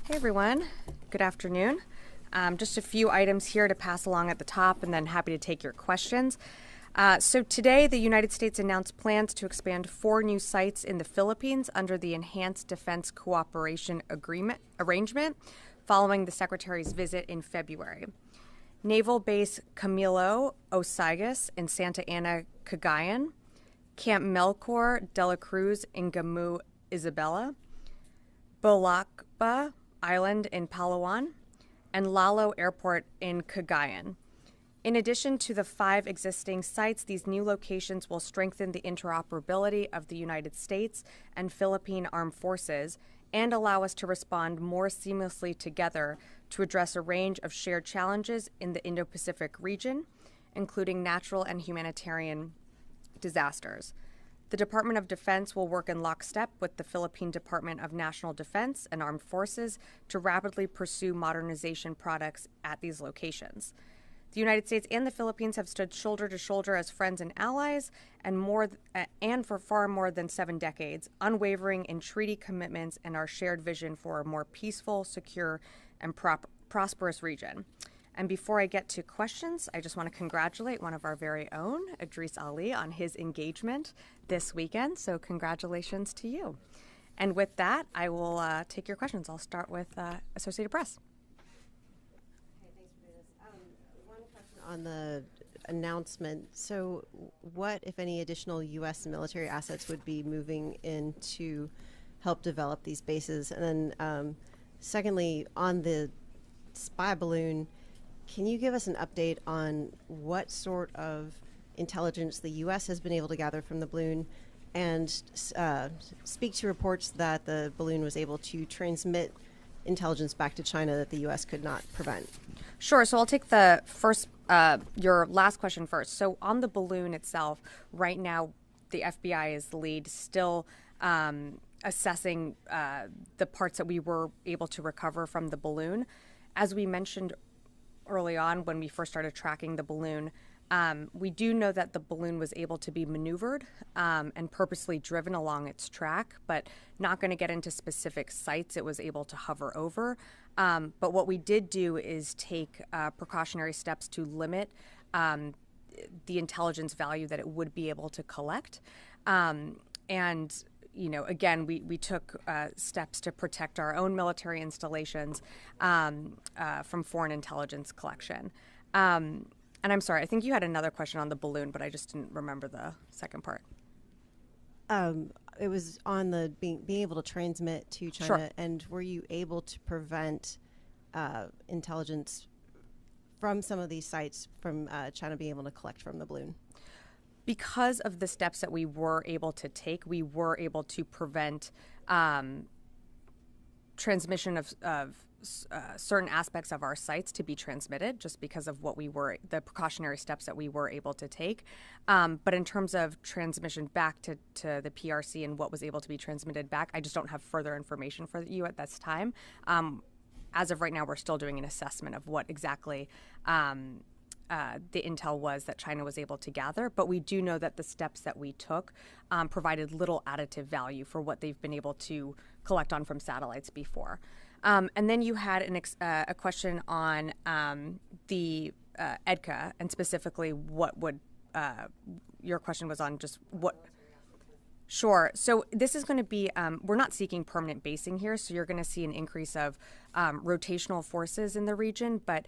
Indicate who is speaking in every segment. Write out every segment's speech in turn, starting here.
Speaker 1: Hey everyone, good afternoon. Just a few items here to pass along at the top and then happy to take your questions. So today the United States announced plans to expand 4 new sites in the Philippines under the Enhanced Defense Cooperation Arrangement following the Secretary's visit in February. Naval Base Camilo Osaigas in Santa Ana, Cagayan, Camp Melchor de la Cruz in Gamu, Isabela, Bolacba Island in Palawan, and Lalo Airport in Cagayan. In addition to the 5 existing sites, these new locations will strengthen the interoperability of the United States and Philippine Armed Forces and allow us to respond more seamlessly together to address a range of shared challenges in the Indo-Pacific region, including natural and humanitarian disasters. The Department of Defense will work in lockstep with the Philippine Department of National Defense and Armed Forces to rapidly pursue modernization projects at these locations. The United States and the Philippines have stood shoulder to shoulder as friends and allies, and for far more than 7 decades, unwavering in treaty commitments and our shared vision for a more peaceful, secure, and prosperous region. And before I get to questions, I just want to congratulate one of our very own, Idris Ali, on his engagement this weekend. So congratulations to you. And with that, I will take your questions. I'll start with Associated Press.
Speaker 2: Okay, thanks for doing this. One question on the announcement. So what, if any, additional U.S. military assets would be moving in to help develop these bases? And then secondly, on the spy balloon, can you give us an update on what sort of intelligence the U.S. has been able to gather from the balloon, and speak to reports that the balloon was able to transmit intelligence back to China that the U.S. could not prevent?
Speaker 1: Sure. So I'll take the first, your last question first. So on the balloon itself, right now, the FBI is the lead, still assessing the parts that we were able to recover from the balloon. As we mentioned early on when we first started tracking the balloon, we do know that the balloon was able to be maneuvered and purposely driven along its track, but not going to get into specific sites it was able to hover over. But what we did do is take precautionary steps to limit the intelligence value that it would be able to collect. And you know, again, we took steps to protect our own military installations from foreign intelligence collection. And I'm sorry, I think you had another question on the balloon, but I just didn't remember the second part.
Speaker 2: It was on the being able to transmit to China.
Speaker 1: Sure.
Speaker 2: And were you able to prevent intelligence from some of these sites from China being able to collect from the balloon?
Speaker 1: Because of the steps that we were able to take, we were able to prevent transmission of certain aspects of our sites to be transmitted, just because of the precautionary steps that we were able to take. But in terms of transmission back to the PRC and what was able to be transmitted back, I just don't have further information for you at this time. As of right now, we're still doing an assessment of what exactly the intel was that China was able to gather, but we do know that the steps that we took provided little additive value for what they've been able to collect on from satellites before. And then you had a question on the EDCA, and specifically what would your question was on just what. Sure. So this is going to be, we're not seeking permanent basing here, so you're going to see an increase of rotational forces in the region, but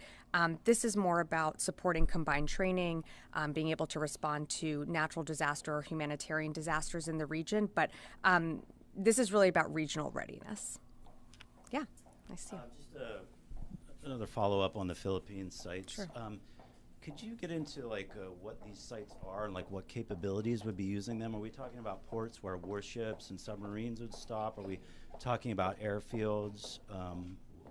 Speaker 1: this is more about supporting combined training, being able to respond to natural disaster or humanitarian disasters in the region, but this is really about regional readiness. Yeah, nice to see you.
Speaker 3: Just another follow-up on the Philippines sites.
Speaker 1: Sure.
Speaker 3: Could you get into what these sites are and what capabilities would be using them? Are we talking about ports where warships and submarines would stop? Are we talking about airfields?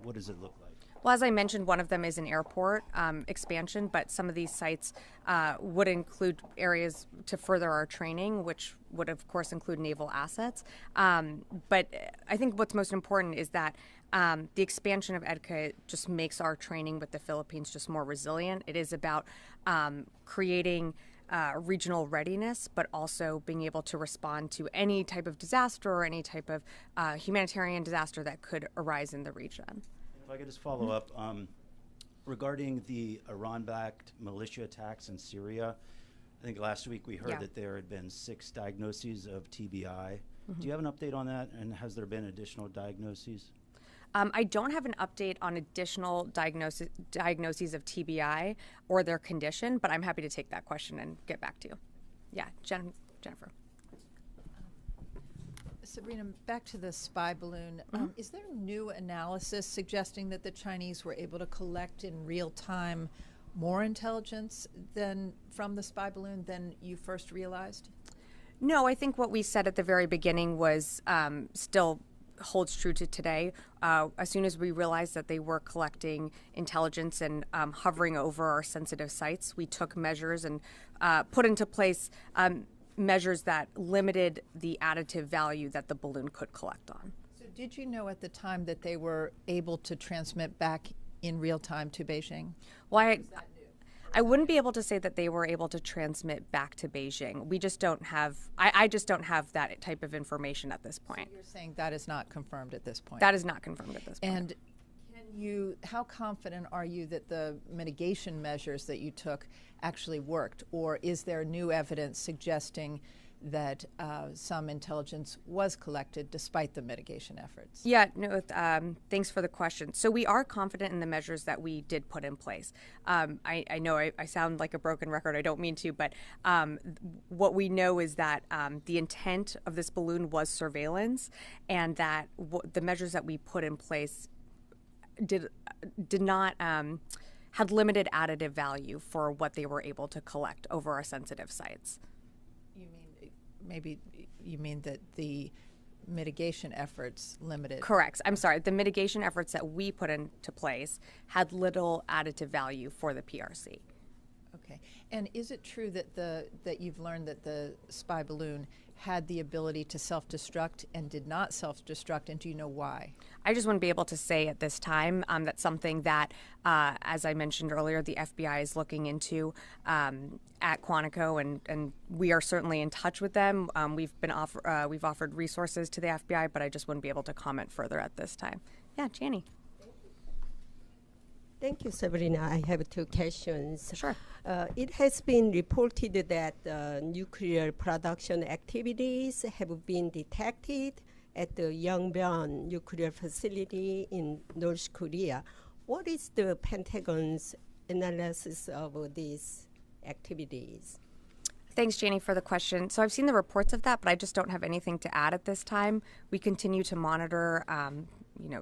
Speaker 3: What does it look like?
Speaker 1: Well, as I mentioned, one of them is an airport expansion, but some of these sites would include areas to further our training, which would, of course, include naval assets. But I think what's most important is that the expansion of EDCA just makes our training with the Philippines just more resilient. It is about creating regional readiness, but also being able to respond to any type of disaster or any type of humanitarian disaster that could arise in the region.
Speaker 3: If I could just follow up, regarding the Iran-backed militia attacks in Syria, I think last week we heard that there had been 6 diagnoses of TBI. Do you have an update on that, and has there been additional diagnoses?
Speaker 1: I don't have an update on additional diagnoses of TBI or their condition, but I'm happy to take that question and get back to you. Yeah, Jennifer.
Speaker 4: Sabrina, back to the spy balloon. Is there new analysis suggesting that the Chinese were able to collect in real time more intelligence from the spy balloon than you first realized?
Speaker 1: No, I think what we said at the very beginning was still holds true to today. As soon as we realized that they were collecting intelligence and hovering over our sensitive sites, we took measures and put into place measures that limited the additive value that the balloon could collect on.
Speaker 4: So did you know at the time that they were able to transmit back in real time to Beijing?
Speaker 1: Well, I wouldn't be able to say that they were able to transmit back to Beijing. We just don't have, I just don't have that type of information at this point.
Speaker 4: So you're saying that is not confirmed at this point?
Speaker 1: That is not confirmed at this point.
Speaker 4: And how confident are you that the mitigation measures that you took actually worked? Or is there new evidence suggesting that some intelligence was collected despite the mitigation efforts?
Speaker 1: Yeah, no, thanks for the question. So we are confident in the measures that we did put in place. I know I sound like a broken record. I don't mean to, but what we know is that the intent of this balloon was surveillance, and that the measures that we put in place did not had limited additive value for what they were able to collect over our sensitive sites.
Speaker 4: You mean that the mitigation efforts limited?
Speaker 1: Correct. I'm sorry. The mitigation efforts that we put into place had little additive value for the PRC.
Speaker 4: Okay. And is it true that you've learned that the spy balloon had the ability to self-destruct and did not self-destruct, and do you know why?
Speaker 1: I just wouldn't be able to say at this time. That's something that, as I mentioned earlier, the FBI is looking into at Quantico, and we are certainly in touch with them. We've offered resources to the FBI, but I just wouldn't be able to comment further at this time. Yeah, Janie.
Speaker 5: Thank you, Sabrina. I have 2 questions.
Speaker 1: Sure.
Speaker 5: It has been reported that nuclear production activities have been detected at the Yongbyon nuclear facility in North Korea. What is the Pentagon's analysis of these activities?
Speaker 1: Thanks, Janie, for the question. So I've seen the reports of that, but I just don't have anything to add at this time. We continue to monitor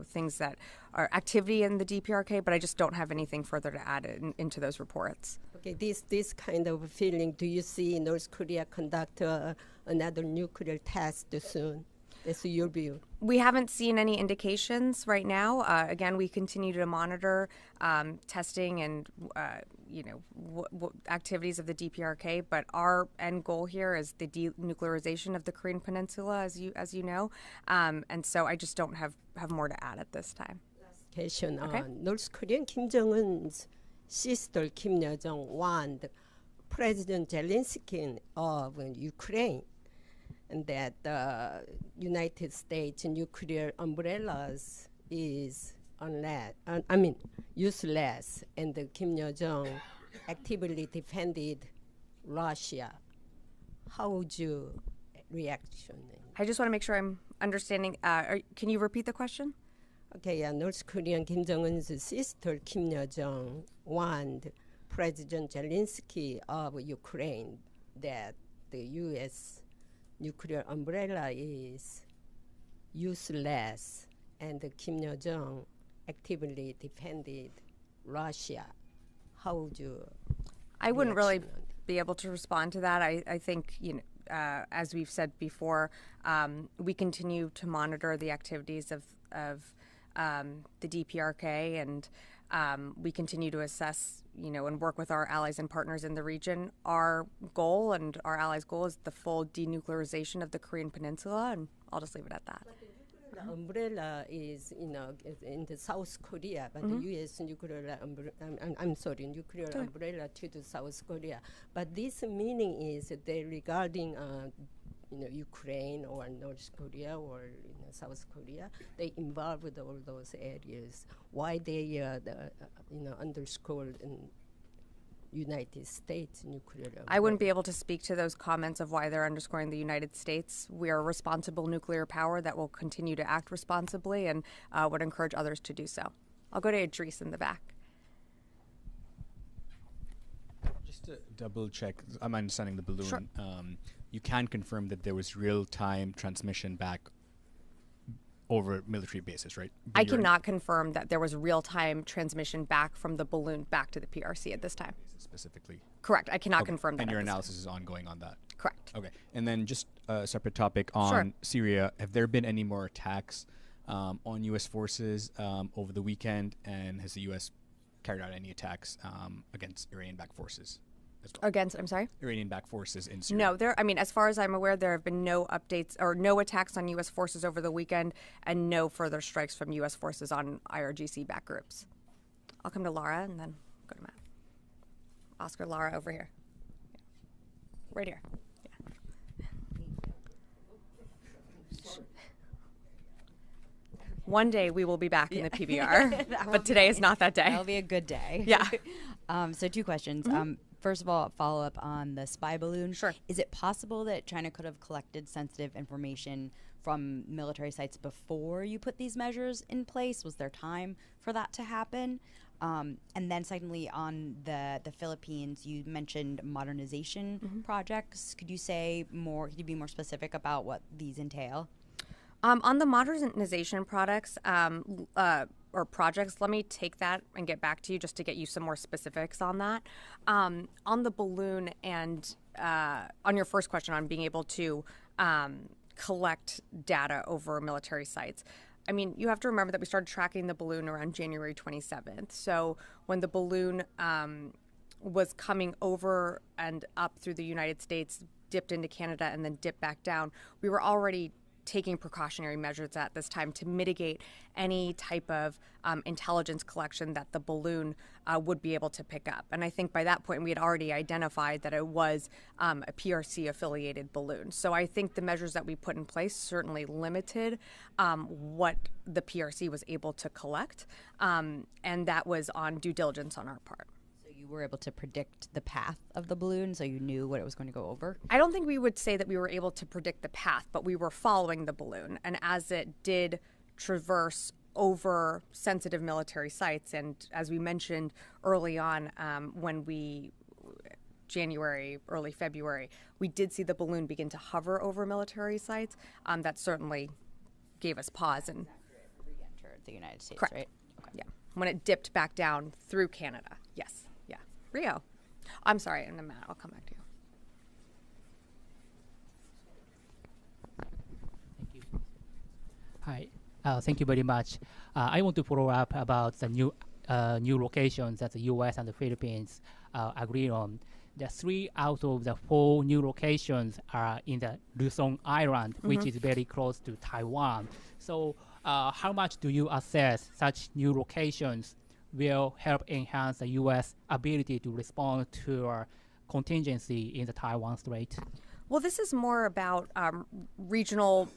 Speaker 1: things that are activity in the DPRK, but I just don't have anything further to add into those reports.
Speaker 5: Okay, this kind of feeling, do you see North Korea conduct another nuclear test soon? That's your view.
Speaker 1: We haven't seen any indications right now. Again, we continue to monitor testing and activities of the DPRK. But our end goal here is the denuclearization of the Korean Peninsula, as you know. And so I just don't have more to add at this time.
Speaker 5: Last question.
Speaker 1: Okay.
Speaker 5: North Korean Kim Jong-un's sister Kim Yo-jong warned President Zelensky of Ukraine, and that the United States nuclear umbrellas is useless, and Kim Yo-jong actively defended Russia. How would you react?
Speaker 1: I just want to make sure I'm understanding. Can you repeat the question?
Speaker 5: Okay, North Korean Kim Jong-un's sister Kim Yo-jong warned President Zelensky of Ukraine that the U.S. nuclear umbrella is useless, and Kim Yo-jong actively defended Russia. How would you?
Speaker 1: I wouldn't really be able to respond to that. I think, as we've said before, we continue to monitor the activities of the DPRK, and we continue to assess, and work with our allies and partners in the region. Our goal and our allies' goal is the full denuclearization of the Korean Peninsula, and I'll just leave it at that.
Speaker 5: The umbrella is, in the South Korea, but the U.S. nuclear nuclear umbrella to the South Korea. But this meaning is that they regarding, Ukraine or North Korea or South Korea. They involved all those areas. Why they, underscored in United States nuclear.
Speaker 1: I wouldn't be able to speak to those comments of why they're underscoring the United States. We are a responsible nuclear power that will continue to act responsibly and would encourage others to do so. I'll go to Idris in the back.
Speaker 6: Just to double check, I'm understanding the balloon.
Speaker 1: Sure.
Speaker 6: You can confirm that there was real-time transmission back over military bases, right?
Speaker 1: I cannot confirm that there was real-time transmission back from the balloon back to the PRC at this time.
Speaker 6: Specifically.
Speaker 1: Correct. I cannot confirm that.
Speaker 6: And your
Speaker 1: at this
Speaker 6: analysis is ongoing on that.
Speaker 1: Correct.
Speaker 6: Okay. And then just a separate topic on Syria. Have there been any more attacks on U.S. forces over the weekend? And has the U.S. carried out any attacks against Iranian-backed forces as well?
Speaker 1: Against, I'm sorry?
Speaker 6: Iranian-backed forces in Syria.
Speaker 1: No, as far as I'm aware, there have been no updates or no attacks on U.S. forces over the weekend and no further strikes from U.S. forces on IRGC-backed groups. I'll come to Laura and then go to Matt. Oscar, Laura, over here. Right here. Yeah. One day we will be back in the PBR, but today is not that day.
Speaker 7: That'll be a good day.
Speaker 1: Yeah.
Speaker 7: So 2 questions. First of all, follow up on the spy balloon.
Speaker 1: Sure.
Speaker 7: Is it possible that China could have collected sensitive information from military sites before you put these measures in place? Was there time for that to happen? And then secondly, on the Philippines, you mentioned modernization projects. Could you say more? Could you be more specific about what these entail?
Speaker 1: On the modernization products or projects, let me take that and get back to you just to get you some more specifics on that. On the balloon and on your first question on being able to collect data over military sites. I mean, you have to remember that we started tracking the balloon around January 27th. So when the balloon was coming over and up through the United States, dipped into Canada, and then dipped back down, we were already taking precautionary measures at this time to mitigate any type of intelligence collection that the balloon would be able to pick up. And I think by that point, we had already identified that it was a PRC-affiliated balloon. So I think the measures that we put in place certainly limited what the PRC was able to collect, and that was on due diligence on our part.
Speaker 7: You were able to predict the path of the balloon, so you knew what it was going to go over?
Speaker 1: I don't think we would say that we were able to predict the path, but we were following the balloon. And as it did traverse over sensitive military sites, and as we mentioned early on when January, early February, we did see the balloon begin to hover over military sites. That certainly gave us pause. And
Speaker 7: re-entered the United States,
Speaker 1: correct.
Speaker 7: Right?
Speaker 1: Okay. Yeah. When it dipped back down through Canada. Yes. Rio. I'm sorry, and then Matt, I'll come back to you.
Speaker 8: Thank you. Hi, thank you very much. I want to follow up about the new locations that the U.S. and the Philippines agree on. The 3 out of the 4 new locations are in the Luzon Island, which is very close to Taiwan. So how much do you assess such new locations will help enhance the U.S. ability to respond to a contingency in the Taiwan Strait?
Speaker 1: Well, this is more about regional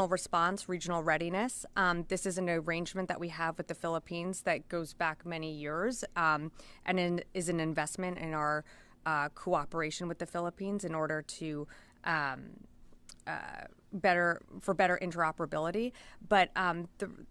Speaker 1: response, regional readiness. This is an arrangement that we have with the Philippines that goes back many years and is an investment in our cooperation with the Philippines in order to better interoperability. But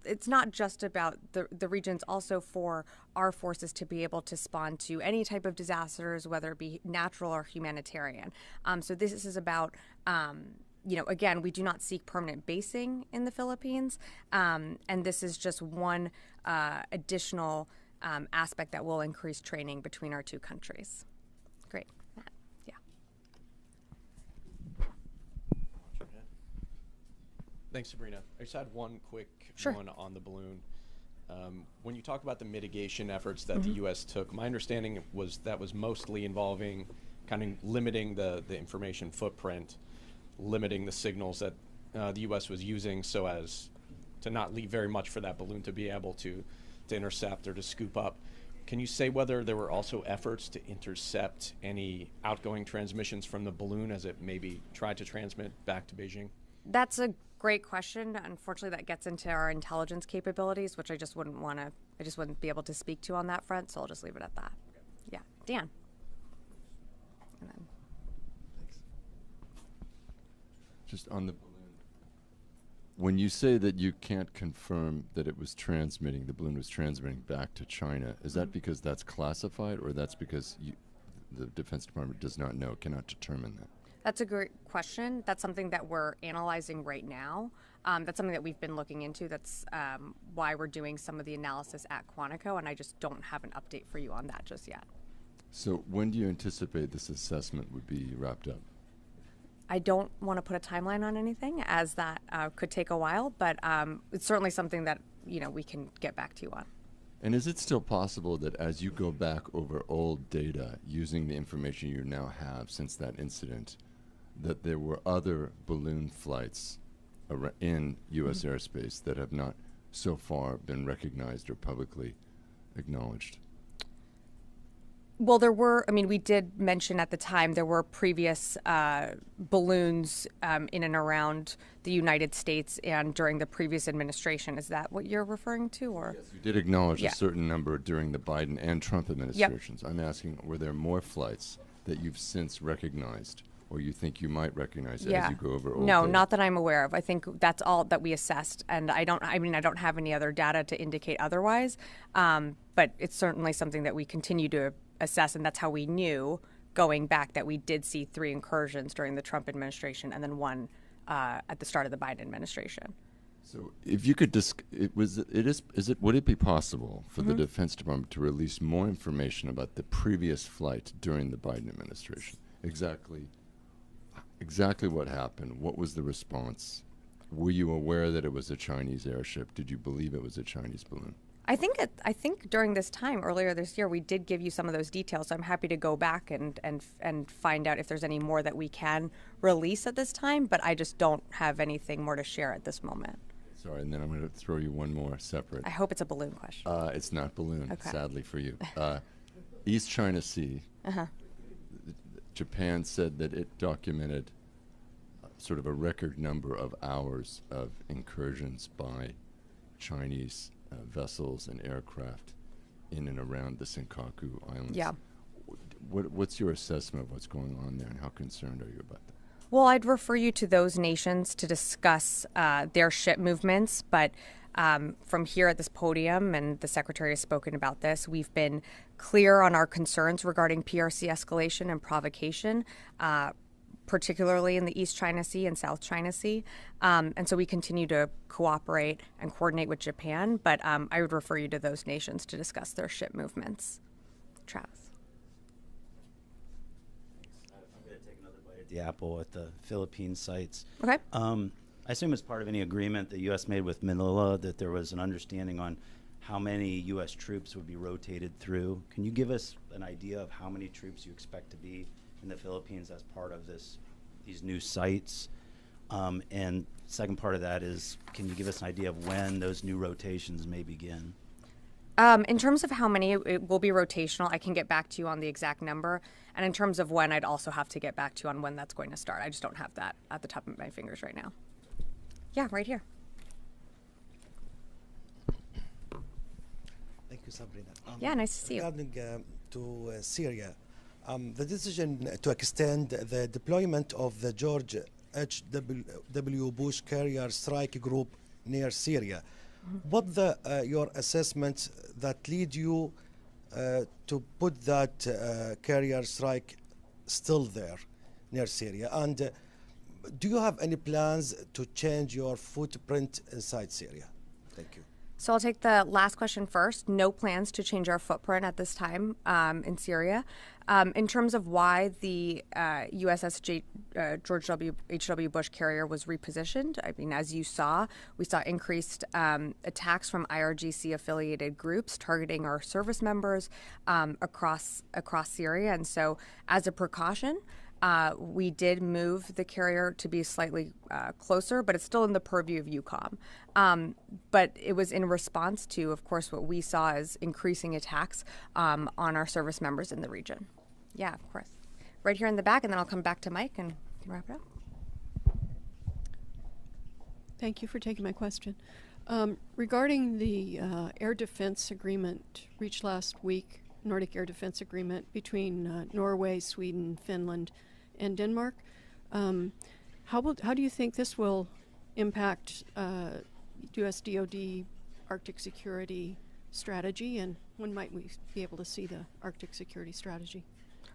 Speaker 1: it's not just about the regions, also for our forces to be able to respond to any type of disasters, whether it be natural or humanitarian. So this is about, again, we do not seek permanent basing in the Philippines. And this is just one additional aspect that will increase training between our 2 countries. Great.
Speaker 9: Thanks, Sabrina. I just had one quick one on the balloon. When you talk about the mitigation efforts that the U.S. took, my understanding was that was mostly involving kind of limiting the information footprint, limiting the signals that the U.S. was using so as to not leave very much for that balloon to be able to intercept or to scoop up. Can you say whether there were also efforts to intercept any outgoing transmissions from the balloon as it maybe tried to transmit back to Beijing?
Speaker 1: That's a great question. Unfortunately, that gets into our intelligence capabilities, which I just wouldn't be able to speak to on that front, so I'll just leave it at that. Yeah. Dan. And then.
Speaker 10: Thanks. Just on the balloon. When you say that you can't confirm that it was transmitting, the balloon was transmitting back to China, is that because that's classified, or that's because the Defense Department does not know, cannot determine that?
Speaker 1: That's a great question. That's something that we're analyzing right now. That's something that we've been looking into. That's why we're doing some of the analysis at Quantico, and I just don't have an update for you on that just yet.
Speaker 10: So when do you anticipate this assessment would be wrapped up?
Speaker 1: I don't want to put a timeline on anything, as that could take a while, but it's certainly something that we can get back to you on.
Speaker 10: And is it still possible that as you go back over old data using the information you now have since that incident, that there were other balloon flights in U.S. airspace that have not so far been recognized or publicly acknowledged?
Speaker 1: Well, we did mention at the time there were previous balloons in and around the United States and during the previous administration. Is that what you're referring to? Or?
Speaker 10: Yes, you did acknowledge a certain number during the Biden and Trump administrations. Yep. I'm asking, were there more flights that you've since recognized, or you think you might recognize as you go over old data?
Speaker 1: Not that I'm aware of. I think that's all that we assessed, and I don't have any other data to indicate otherwise, but it's certainly something that we continue to assess, and that's how we knew going back that we did see 3 incursions during the Trump administration and then 1 at the start of the Biden administration.
Speaker 10: So if you could would it be possible for the Defense Department to release more information about the previous flight during the Biden administration? Exactly what happened? What was the response? Were you aware that it was a Chinese airship? Did you believe it was a Chinese balloon?
Speaker 1: I think during this time earlier this year we did give you some of those details. So I'm happy to go back and find out if there's any more that we can release at this time. But I just don't have anything more to share at this moment.
Speaker 10: Sorry, and then I'm going to throw you one more separate.
Speaker 1: I hope it's a balloon question.
Speaker 10: It's not balloon,
Speaker 1: okay.
Speaker 10: Sadly for you. East China Sea. Japan said that it documented sort of a record number of hours of incursions by Chinese vessels and aircraft in and around the Senkaku Islands.
Speaker 1: Yeah.
Speaker 10: What's your assessment of what's going on there, and how concerned are you about that?
Speaker 1: Well, I'd refer you to those nations to discuss their ship movements, but from here at this podium, and the Secretary has spoken about this, we've been clear on our concerns regarding PRC escalation and provocation, particularly in the East China Sea and South China Sea. And so we continue to cooperate and coordinate with Japan, but I would refer you to those nations to discuss their ship movements. Travis.
Speaker 3: I'm going to take another bite at the apple at the Philippine sites.
Speaker 1: Okay.
Speaker 3: I assume as part of any agreement the U.S. made with Manila that there was an understanding on how many U.S. troops would be rotated through. Can you give us an idea of how many troops you expect to be in the Philippines as part of these new sites? And second part of that is, can you give us an idea of when those new rotations may begin?
Speaker 1: In terms of how many, it will be rotational. I can get back to you on the exact number. And in terms of when, I'd also have to get back to you on when that's going to start. I just don't have that at the top of my fingers right now. Yeah, right here.
Speaker 11: Thank you, Sabrina.
Speaker 1: Yeah, nice to see you.
Speaker 11: Regarding to Syria, the decision to extend the deployment of the George H.W. Bush carrier strike group near Syria. What your assessments that lead you to put that carrier strike still there near Syria? And do you have any plans to change your footprint inside Syria? Thank you.
Speaker 1: So I'll take the last question first. No plans to change our footprint at this time in Syria. In terms of why the USS George H.W. Bush carrier was repositioned, I mean, as you saw, we saw increased attacks from IRGC-affiliated groups targeting our service members across Syria. And so as a precaution, We did move the carrier to be slightly closer, but it's still in the purview of UCOM. But it was in response to, of course, what we saw as increasing attacks on our service members in the region. Yeah, of course. Right here in the back, and then I'll come back to Mike and wrap it up.
Speaker 12: Thank you for taking my question. Regarding the air defense agreement reached last week, Nordic air defense agreement between Norway, Sweden, Finland, and Denmark, how do you think this will impact U.S. DoD Arctic security strategy, and when might we be able to see the Arctic security strategy,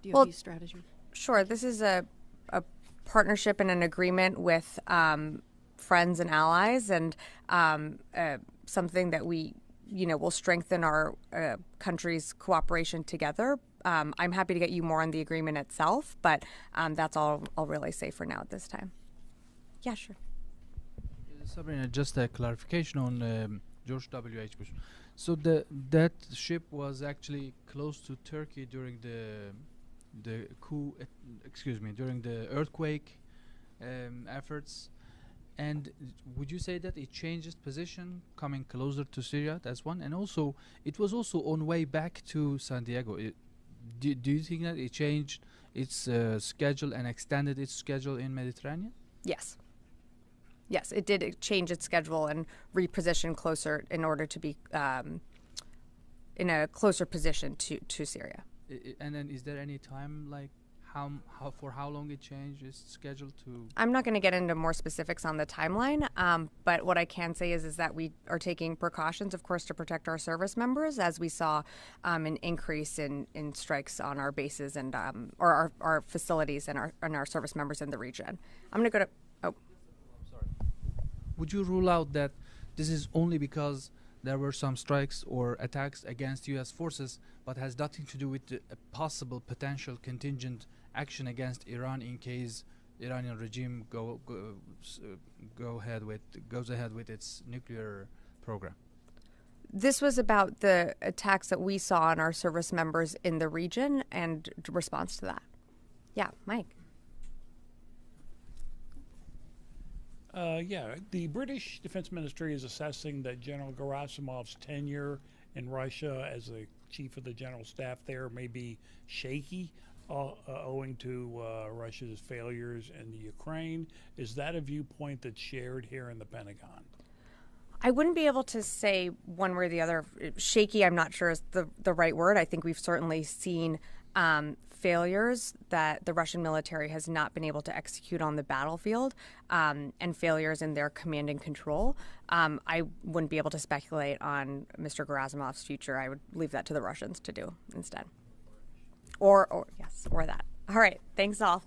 Speaker 12: DoD strategy?
Speaker 1: Sure. This is a partnership and an agreement with friends and allies, and something that we, will strengthen our country's cooperation together. I'm happy to get you more on the agreement itself, but that's all I'll really say for now at this time. Yeah, sure.
Speaker 13: Sabrina, just a clarification on George W.H. Bush. So that ship was actually close to Turkey during the coup, during the earthquake efforts. And would you say that it changed its position, coming closer to Syria? That's one. And also, it was also on way back to San Diego. Do you think that it changed its schedule and extended its schedule in Mediterranean?
Speaker 1: Yes. Yes, it did change its schedule and reposition closer in order to be in a closer position to Syria.
Speaker 13: And then is there any time, like for how long it changed its schedule to?
Speaker 1: I'm not going to get into more specifics on the timeline, but what I can say is that we are taking precautions, of course, to protect our service members, as we saw an increase in strikes on our bases and or our facilities and our service members in the region. I'm going to go to.
Speaker 13: Would you rule out that this is only because there were some strikes or attacks against U.S. forces, but has nothing to do with the possible potential contingent action against Iran in case Iranian regime goes ahead with its nuclear program?
Speaker 1: This was about the attacks that we saw on our service members in the region and response to that. Yeah, Mike.
Speaker 14: The British Defense Ministry is assessing that General Gerasimov's tenure in Russia as the chief of the general staff there may be shaky owing to Russia's failures in the Ukraine. Is that a viewpoint that's shared here in the Pentagon?
Speaker 1: I wouldn't be able to say one way or the other. Shaky, I'm not sure is the right word. I think we've certainly seen failures that the Russian military has not been able to execute on the battlefield, and failures in their command and control. I wouldn't be able to speculate on Mr. Gerasimov's future. I would leave that to the Russians to do instead. Or that. All right. Thanks all.